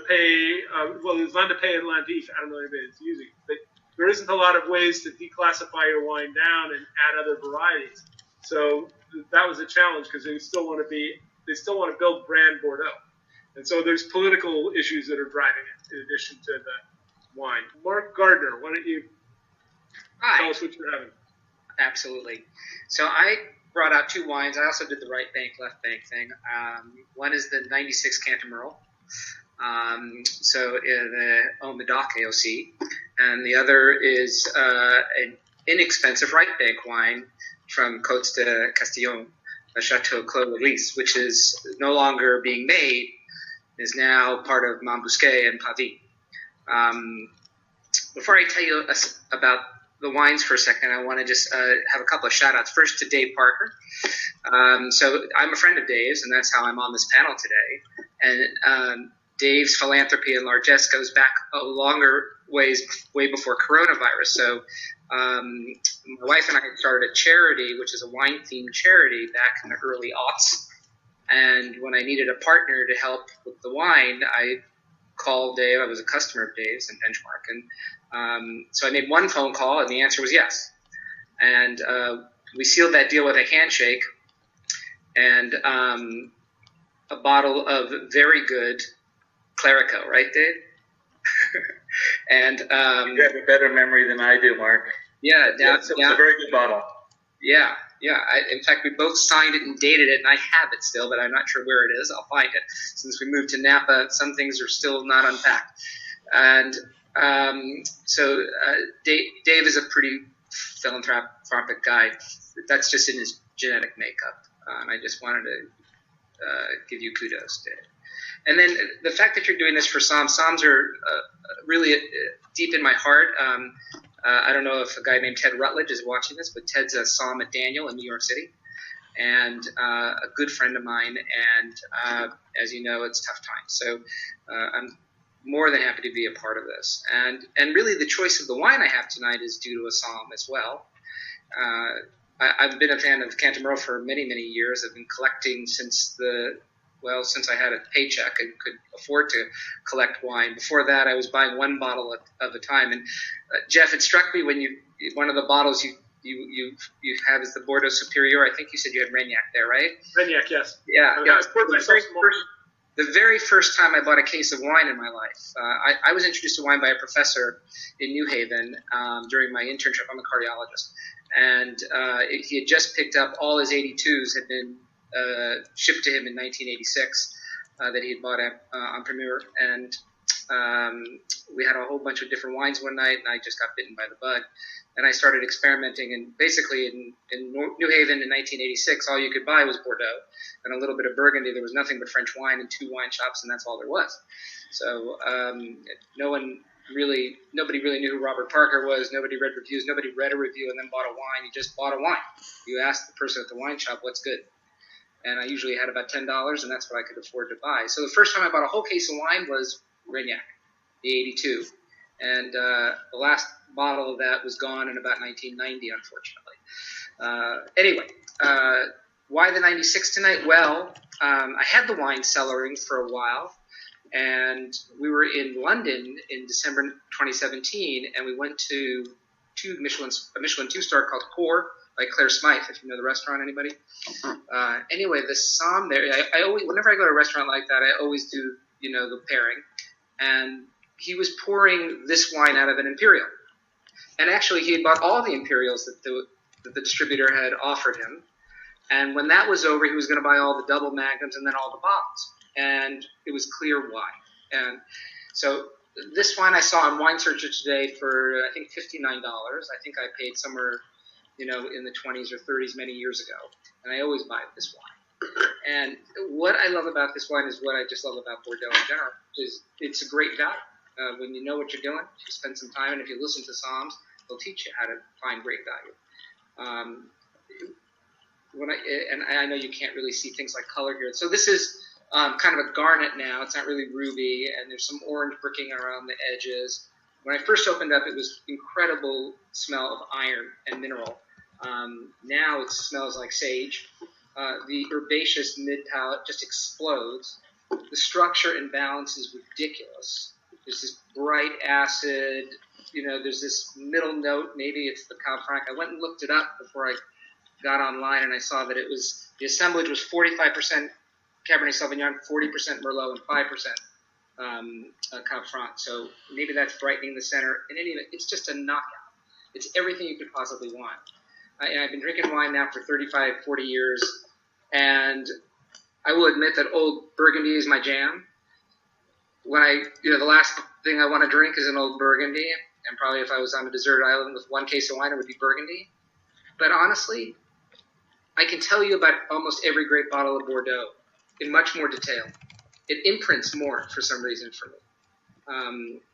Pays. Well, there's Vin de Pays and Landif. I don't know if anybody's using it, but there isn't a lot of ways to declassify your wine down and add other varieties. So that was a challenge because they still want to build brand Bordeaux. And so there's political issues that are driving it in addition to the wine. Mark Gardner, why don't you tell us what you're having? Absolutely. So I brought out 2 wines. I also did the right bank, left bank thing. One is the 96 Cantemerle, so in the Medoc AOC, and the other is an inexpensive right bank wine from Côtes de Castillon, a Chateau Clos Release, which is no longer being made, is now part of Montbousquet and Pavie. Before I tell you about the wines for a second, I want to just have a couple of shout-outs. First to Dave Parker. So I'm a friend of Dave's, and that's how I'm on this panel today. And Dave's philanthropy and largesse goes back a longer way before coronavirus. So my wife and I started a charity, which is a wine-themed charity, back in the early aughts. And when I needed a partner to help with the wine, I called Dave. I was a customer of Dave's and Benchmark. And so I made one phone call, and the answer was yes. And we sealed that deal with a handshake and a bottle of very good Clerico, right, Dave? And you have a better memory than I do, Mark. Yeah, it was a very good bottle. Yeah, Yeah, in fact, we both signed it and dated it, and I have it still, but I'm not sure where it is. I'll find it. Since we moved to Napa, some things are still not unpacked. And so Dave is a pretty philanthropic guy. That's just in his genetic makeup. And I just wanted to give you kudos, Dave. And then the fact that you're doing this for Psalms are really deep in my heart. I don't know if a guy named Ted Rutledge is watching this, but Ted's a Psalm at Daniel in New York City, and a good friend of mine. And as you know, it's tough times. So I'm more than happy to be a part of this. And really, the choice of the wine I have tonight is due to a Psalm as well. I've been a fan of Cantamaril for many, many years. I've been collecting since I had a paycheck and could afford to collect wine. Before that, I was buying one bottle at a time. And Jeff, it struck me when one of the bottles you have is the Bordeaux Superior. I think you said you had Regnac there, right? Regnac, yes. Yeah. The very first time I bought a case of wine in my life, I was introduced to wine by a professor in New Haven during my internship. I'm a cardiologist. And he had just picked up all his 82s had been shipped to him in 1986 that he had bought on Primeur. And we had a whole bunch of different wines one night, and I just got bitten by the bug. And I started experimenting. And basically in New Haven in 1986, all you could buy was Bordeaux and a little bit of Burgundy. There was nothing but French wine in 2 wine shops, and that's all there was. So nobody really knew who Robert Parker was. Nobody read reviews. Nobody read a review and then bought a wine. You just bought a wine. You asked the person at the wine shop, what's good? And I usually had about $10, and that's what I could afford to buy. So the first time I bought a whole case of wine was Regnac, the 82. And the last bottle of that was gone in about 1990, unfortunately. Anyway, why the 96 tonight? Well, I had the wine cellaring for a while, and we were in London in December 2017, and we went to a Michelin 2-star called Core by Claire Smythe, if you know the restaurant, anybody? Anyway, the Somme there, I always, whenever I go to a restaurant like that, I always do, the pairing. And he was pouring this wine out of an Imperial. And actually, he had bought all the Imperials that the distributor had offered him. And when that was over, he was going to buy all the double magnums and then all the bottles. And it was clear why. And so this wine I saw on Wine Searcher today for, I think, $59. I think I paid somewhere, in the 20s or 30s many years ago. And I always buy this wine. And what I love about this wine is what I just love about Bordeaux in general, is it's a great value. When you know what you're doing, if you spend some time, and if you listen to Psalms, they'll teach you how to find great value. I know you can't really see things like color here. So this is kind of a garnet now. It's not really ruby, and there's some orange bricking around the edges. When I first opened up, it was incredible smell of iron and mineral. Now it smells like sage. The herbaceous mid-palate just explodes. The structure and balance is ridiculous. There's this bright acid, there's this middle note. Maybe it's the Cab Franc. I went and looked it up before I got online, and I saw that the assemblage was 45% Cabernet Sauvignon, 40% Merlot, and 5% Cab Franc. So maybe that's brightening the center. In any event, it's just a knockout. It's everything you could possibly want. I've been drinking wine now for 35, 40 years, and I will admit that old Burgundy is my jam. When the last thing I want to drink is an old Burgundy, and probably if I was on a deserted island with one case of wine, it would be Burgundy. But honestly, I can tell you about almost every great bottle of Bordeaux in much more detail. It imprints more for some reason for me.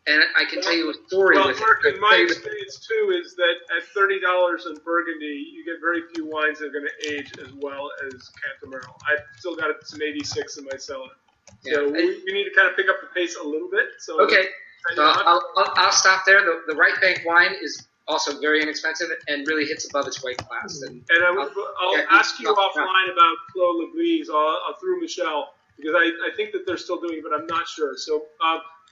And I can tell you a story with it. Mark, in my experience too, is that at $30 in Burgundy, you get very few wines that are going to age as well as Cantamaril. I've still got some 86 in my cellar. So we need to kind of pick up the pace a little bit. So okay, so I'll stop there. The Right Bank wine is also very inexpensive and really hits above its weight class. And I'll ask you offline about Clos Legris through Michelle, because I think that they're still doing it, but I'm not sure. So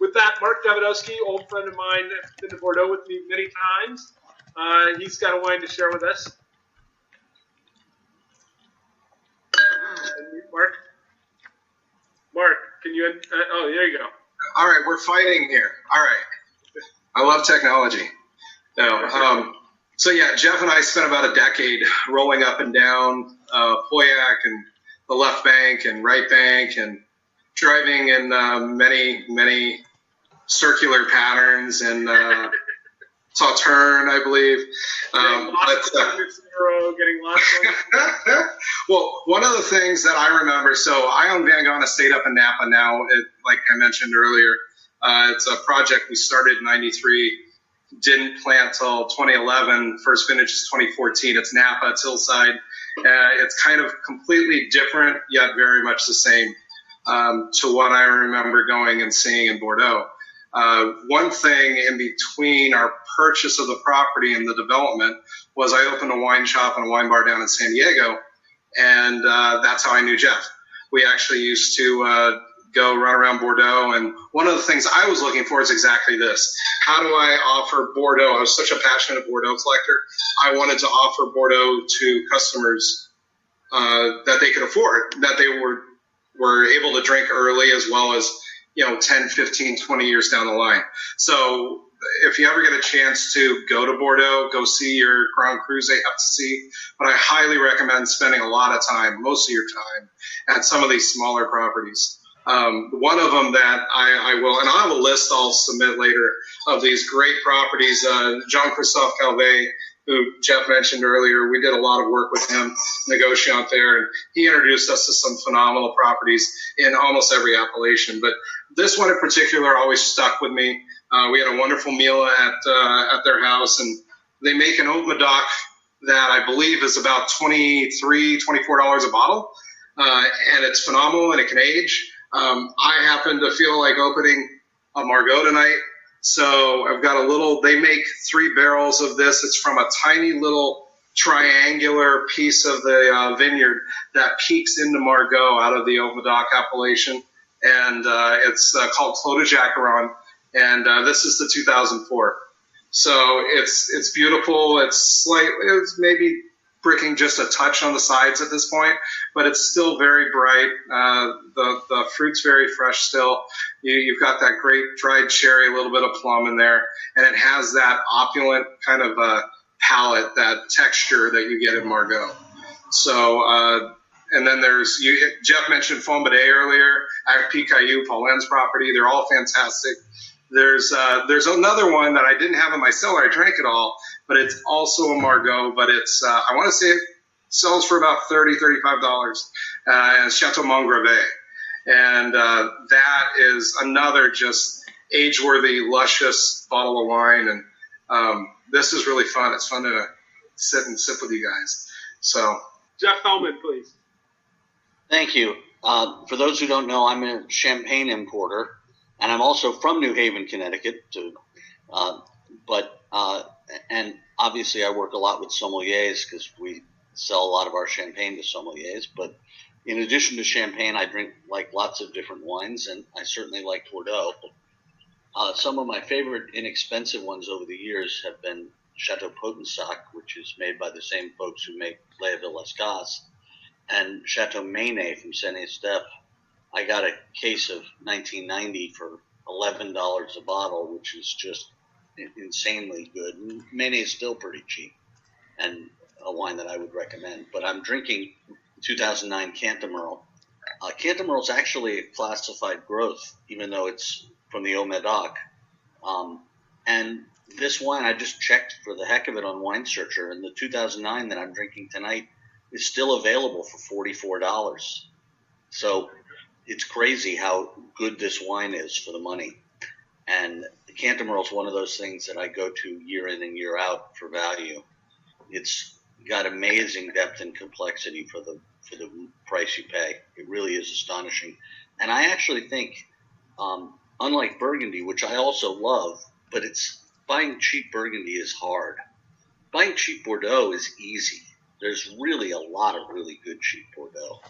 with that, Mark Davidowski, old friend of mine, been to Bordeaux with me many times. He's got a wine to share with us. Mark, can you? There you go. All right, we're fighting here. All right. I love technology. No, So yeah, Jeff and I spent about a decade rolling up and down Poyac and the left bank and right bank and driving in many circular patterns and Sauterne, I believe. Getting lost. Well, one of the things that I remember, so I own Van Gogh Estate up in Napa now, like I mentioned earlier. It's a project we started in 93, didn't plant till 2011, first vintage is 2014. It's Napa, it's hillside. It's kind of completely different, yet very much the same to what I remember going and seeing in Bordeaux. One thing in between our purchase of the property and the development was I opened a wine shop and a wine bar down in San Diego, and that's how I knew Jeff. We actually used to go run around Bordeaux, and one of the things I was looking for is exactly this. How do I offer Bordeaux? I was such a passionate Bordeaux collector. I wanted to offer Bordeaux to customers that they could afford, that they were able to drink early as well as 10, 15, 20 years down the line. So if you ever get a chance to go to Bordeaux, go see your Grand Crus they have to see. But I highly recommend spending a lot of time, most of your time, at some of these smaller properties. One of them that I will, and I will list, I'll submit later, of these great properties, Jean-Christophe Calvet, who Jeff mentioned earlier. We did a lot of work with him, negotiant there, and he introduced us to some phenomenal properties in almost every appellation. But this one in particular always stuck with me. We had a wonderful meal at their house, and they make an Haut Medoc that I believe is about $23, $24 a bottle, and it's phenomenal and it can age. I happen to feel like opening a Margaux tonight. So I've got they make 3 barrels of this. It's from a tiny little triangular piece of the vineyard that peeks into Margaux out of the Haut Medoc appellation. And it's called Clos de Jacqueron. And this is the 2004. So it's beautiful. It's maybe bricking just a touch on the sides at this point, but it's still very bright. The fruit's very fresh still. You've got that great dried cherry, a little bit of plum in there, and it has that opulent kind of palate, that texture that you get in Margaux. So, and then Jeff mentioned Fombaudet earlier, Pic Caillou, Pauline's property. They're all fantastic. There's another one that I didn't have in my cellar. I drank it all, but it's also a Margaux, but it's, I want to say it sells for about $30, $35, and it's Chateau Montgravé. And that is another just age-worthy, luscious bottle of wine. And this is really fun. It's fun to sit and sip with you guys. So, Jeff Hellman, please. Thank you. For those who don't know, I'm a champagne importer, and I'm also from New Haven, Connecticut. And obviously I work a lot with sommeliers because we sell a lot of our champagne to sommeliers. But in addition to champagne, I drink lots of different wines, and I certainly like Bordeaux. Some of my favorite inexpensive ones over the years have been Chateau Potensac, which is made by the same folks who make Lea de las Casas, and Chateau Menet from Saint-Estèphe. I got a case of 1990 for $11 a bottle, which is just insanely good. Menet is still pretty cheap and a wine that I would recommend. But I'm drinking 2009 Cantemerle. Cantemerle is actually a classified growth, even though it's from the Haut Medoc. And this wine, I just checked for the heck of it on Wine Searcher, and the 2009 that I'm drinking tonight is still available for $44. So it's crazy how good this wine is for the money. And Cantemerle is one of those things that I go to year in and year out for value. It's got amazing depth and complexity for the price you pay. It really is astonishing. And I actually think, unlike Burgundy, which I also love, but buying cheap Burgundy is hard. Buying cheap Bordeaux is easy. There's really a lot of really good cheap Bordeaux.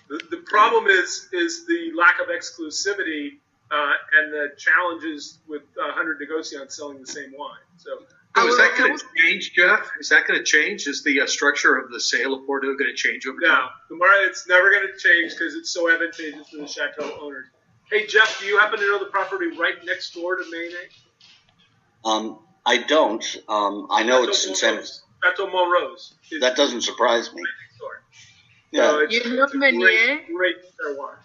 The problem is the lack of exclusivity and the challenges with 100 Negociants selling the same wine. So, is that going to change, Jeff? Is that going to change? Is the structure of the sale of Bordeaux going to change over time? No, it's never going to change because it's so advantageous to the chateau owners. Hey, Jeff, do you happen to know the property right next door to Menet? I don't. I know it's in San. Chateau Montrose. That doesn't surprise me. Yeah. So you know Meunier? Great terroir.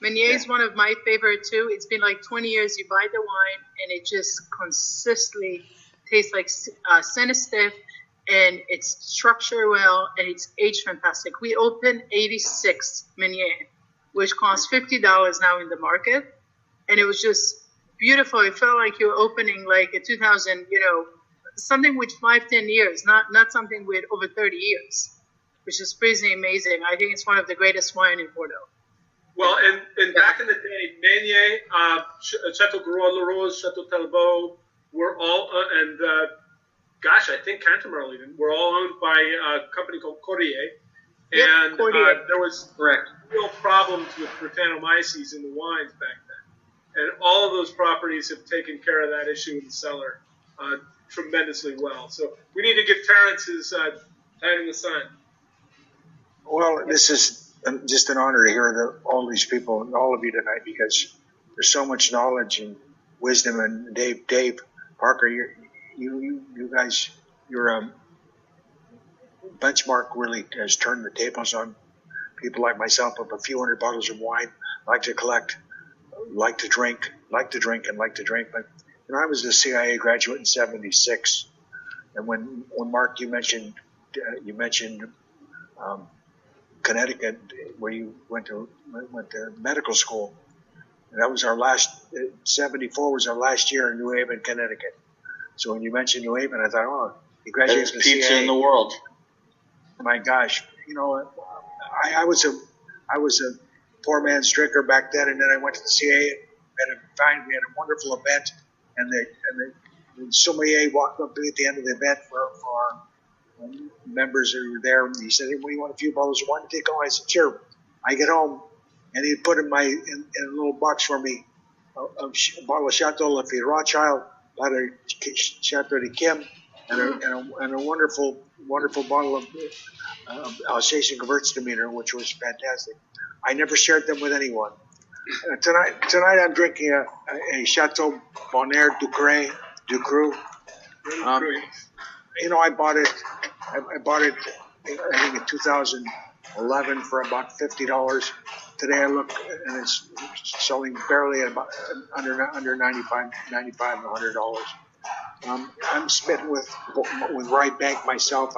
Meunier is one of my favorite too. It's been like 20 years. You buy the wine and it just consistently tastes like Saint-Estèphe, and it's structured well and it's aged fantastic. We opened 86 Meunier, which costs $50 now in the market, and it was just beautiful. It felt like you were opening like a 2000, something with 5-10 years, not something with over 30 years, which is pretty amazing. I think it's one of the greatest wine in Bordeaux. Well, and back in the day, Meunier, Chateau Gros-le-Rose, Chateau Talbot were all, I think Canterbury even, were all owned by a company called Cordier. And there was real problems with Brettanomyces in the wines back then. And all of those properties have taken care of that issue in the cellar tremendously well. So we need to give Terrence his time in the sun. Well, this is just an honor to hear all these people and all of you tonight, because there's so much knowledge and wisdom. And Dave Parker, you guys, your Benchmark really has turned the tables on people like myself of a few hundred bottles of wine, like to collect, like to drink. But I was a CIA graduate in '76, and when Mark, you mentioned Connecticut, where you went to medical school. And that was our last. '74 was our last year in New Haven, Connecticut. So when you mentioned New Haven, I thought, oh, he graduated from the pizza CIA. in the world. My gosh, I was a poor man's drinker back then, and then I went to the CIA and we had a wonderful event, and the sommelier walked up at the end of the event for our members who were there, and he said, "Hey, what do you want? A few bottles of wine to take home?" I said, "Sure." I get home, and he put in a little box for me a bottle of Chateau Lafite Rothschild, a bottle of Chateau de Kim, and a wonderful bottle of Alsatian Gewürztraminer, which was fantastic. I never shared them with anyone. Tonight I'm drinking a Chateau Bonnaire Ducru. I bought it. I think in 2011 for about $50. Today I look and it's selling barely at about under $95 $100. I'm smitten with Rye Bank myself.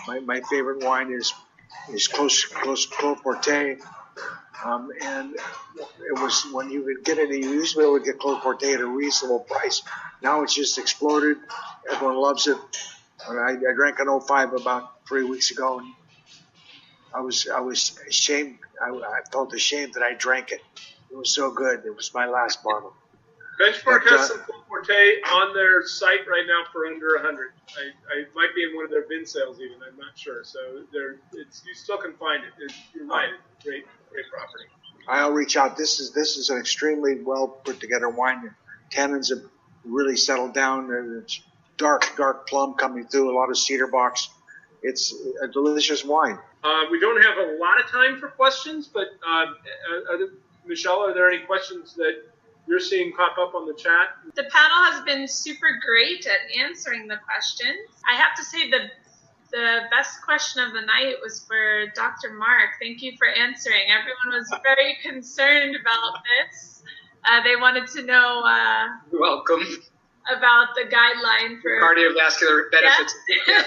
My favorite wine is Clos Portet. And it was when you could get it, you used to be able to get Clos Portet at a reasonable price. Now it's just exploded. Everyone loves it. I drank an 05 about 3 weeks ago, and I was ashamed. I felt ashamed that I drank it. It was so good. It was my last bottle. Benchmark has some Clos Portet on their site right now for under $100. I might be in one of their bin sales even. I'm not sure. So you still can find it. You're right. It's great property. I'll reach out. This is an extremely well put together wine. The tannins have really settled down. It's dark plum coming through. A lot of cedar box. It's a delicious wine. We don't have a lot of time for questions, but Michelle, are there any questions that you're seeing pop up on the chat? The panel has been super great at answering the questions. I have to say the best question of the night was for Dr. Mark. Thank you for answering. Everyone was very concerned about this. They wanted to know You're welcome. About the guideline for cardiovascular benefits. Yeah.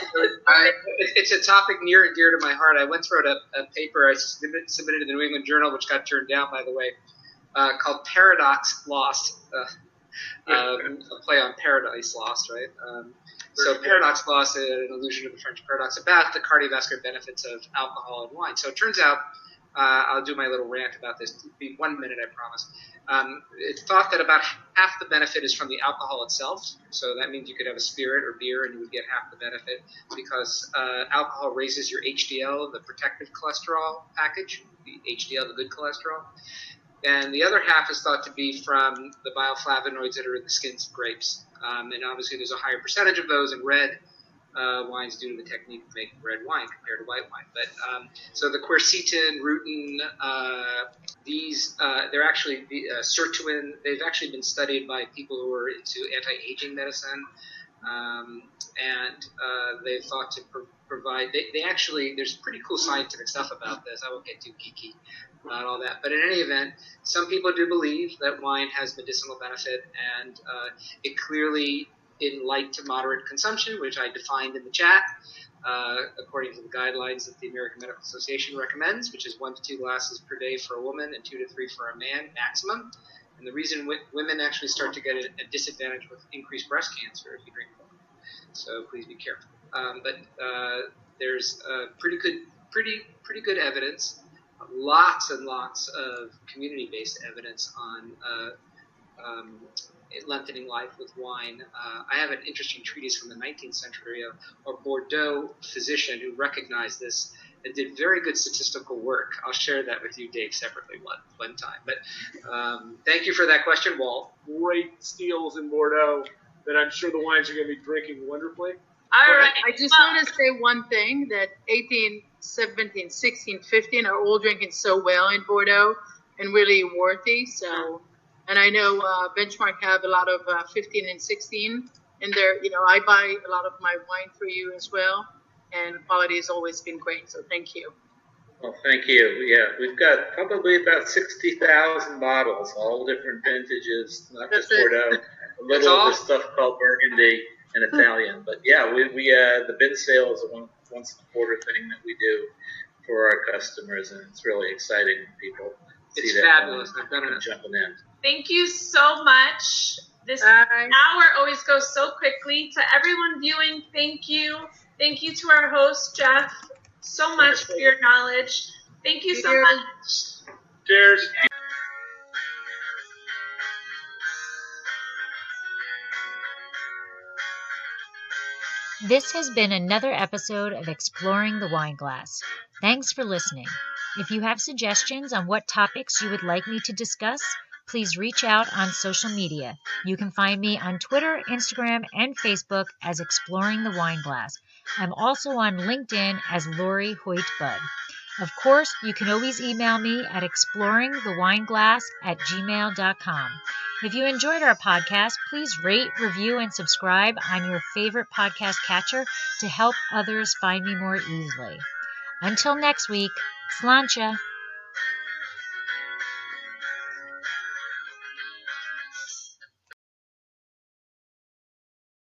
It's a topic near and dear to my heart. I once wrote a paper I submitted to the New England Journal, which got turned down, by the way, called Paradox Lost, a play on Paradise Lost, right? So Paradox Lost, an allusion to the French paradox, about the cardiovascular benefits of alcohol and wine. So it turns out, I'll do my little rant about this. It'll be 1 minute, I promise. It's thought that about half the benefit is from the alcohol itself. So that means you could have a spirit or beer and you would get half the benefit, because alcohol raises your HDL, the protective cholesterol package, the HDL, the good cholesterol. And the other half is thought to be from the bioflavonoids that are in the skins of grapes. And obviously there's a higher percentage of those in red wines due to the technique of making red wine compared to white wine. But so the quercetin, rutin, they're actually sirtuin. They've actually been studied by people who are into anti-aging medicine. and they thought to provide. They actually, there's pretty cool scientific stuff about this. I won't get too geeky about all that, but in any event, some people do believe that wine has medicinal benefit, and it clearly, in light to moderate consumption, which I defined in the chat, according to the guidelines that the American Medical Association recommends, which is 1 to 2 glasses per day for a woman and 2 to 3 for a man maximum. And the reason women actually start to get a disadvantage with increased breast cancer if you drink more. So please be careful. But there's pretty good evidence, lots and lots of community-based evidence on lengthening life with wine. I have an interesting treatise from the 19th century of a Bordeaux physician who recognized this and did very good statistical work. I'll share that with you, Dave, separately one time. But thank you for that question, Walt. Great steals in Bordeaux that I'm sure the wines are going to be drinking wonderfully. All right. I just want to say one thing, that 18, 17, 16, 15 are all drinking so well in Bordeaux and really worthy. So, and I know Benchmark have a lot of 15 and 16 in there. You know, I buy a lot of my wine for you as well, and quality has always been great. So thank you. Well, thank you. Yeah, we've got probably about 60,000 bottles, all different vintages, not just Bordeaux. A little of this stuff called Burgundy and Italian. But yeah, we the bin sale is a once in a quarter thing that we do for our customers, and it's really exciting when people see that. Fabulous. I've done it. Jumping in. Thank you so much. This hour always goes so quickly. To everyone viewing, thank you. Thank you to our host, Jeff, so much for your knowledge. Thank you so much. Cheers. This has been another episode of Exploring the Wine Glass. Thanks for listening. If you have suggestions on what topics you would like me to discuss, please reach out on social media. You can find me on Twitter, Instagram, and Facebook as Exploring the Wine Glass. I'm also on LinkedIn as Lori Hoyt-Budd. Of course, you can always email me at exploringthewineglass@gmail.com. If you enjoyed our podcast, please rate, review, and subscribe on your favorite podcast catcher to help others find me more easily. Until next week, sláinte.